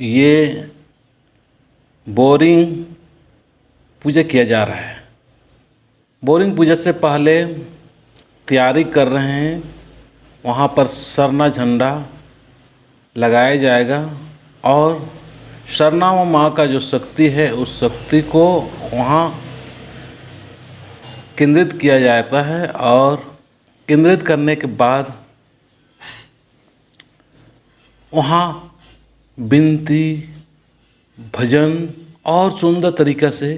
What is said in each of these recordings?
ये बोरिंग पूजा किया जा रहा है। बोरिंग पूजा से पहले तैयारी कर रहे हैं। वहाँ पर सरना झंडा लगाया जाएगा और सरना माँ का जो शक्ति है उस शक्ति को वहाँ केंद्रित किया जाता है और केंद्रित करने के बाद वहाँ विनती, भजन और सुंदर तरीक़ा से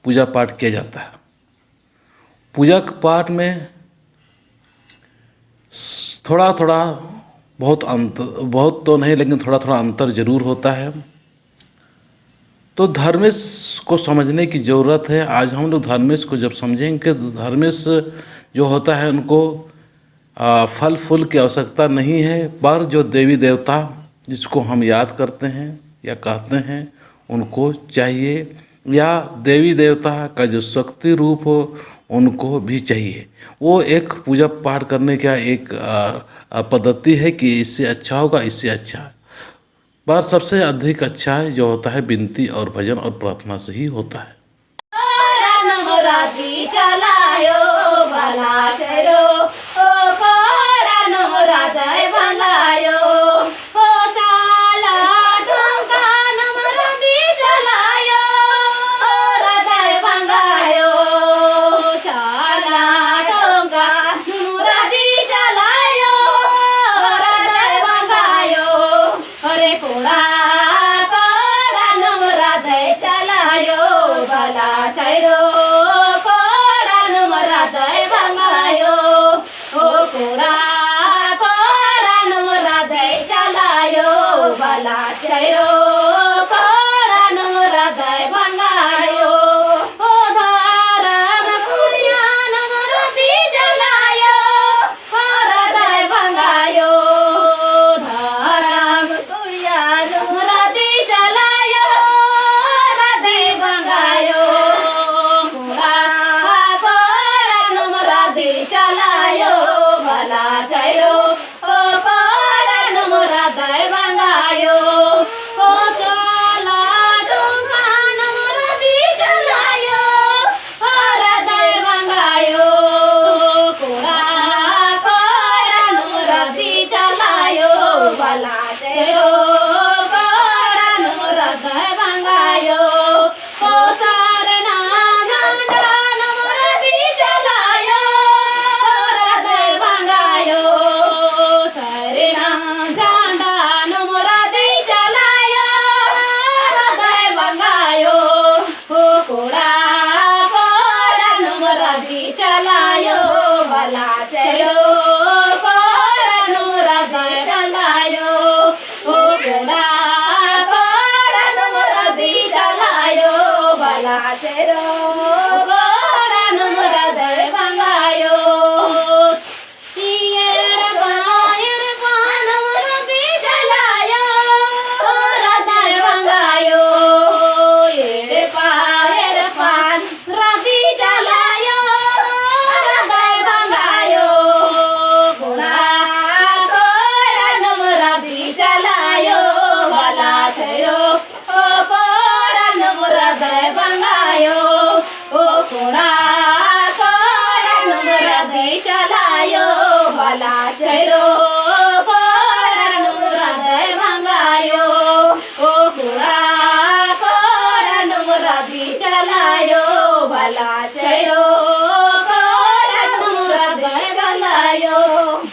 पूजा पाठ किया जाता है। पूजा पाठ में थोड़ा थोड़ा बहुत तो नहीं, लेकिन थोड़ा थोड़ा अंतर ज़रूर होता है। तो धर्मेश को समझने की ज़रूरत है। आज हम लोग धर्मेश को जब समझेंगे तो धर्मेश जो होता है उनको फल फूल की आवश्यकता नहीं है, पर जो देवी देवता जिसको हम याद करते हैं या कहते हैं उनको चाहिए, या देवी देवता का जो शक्ति रूप हो उनको भी चाहिए। वो एक पूजा पाठ करने का एक पद्धति है कि इससे अच्छा होगा, इससे अच्छा, पर सबसे अधिक अच्छा है जो होता है विनती और भजन और प्रार्थना से ही होता है।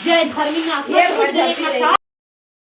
जय धर्मी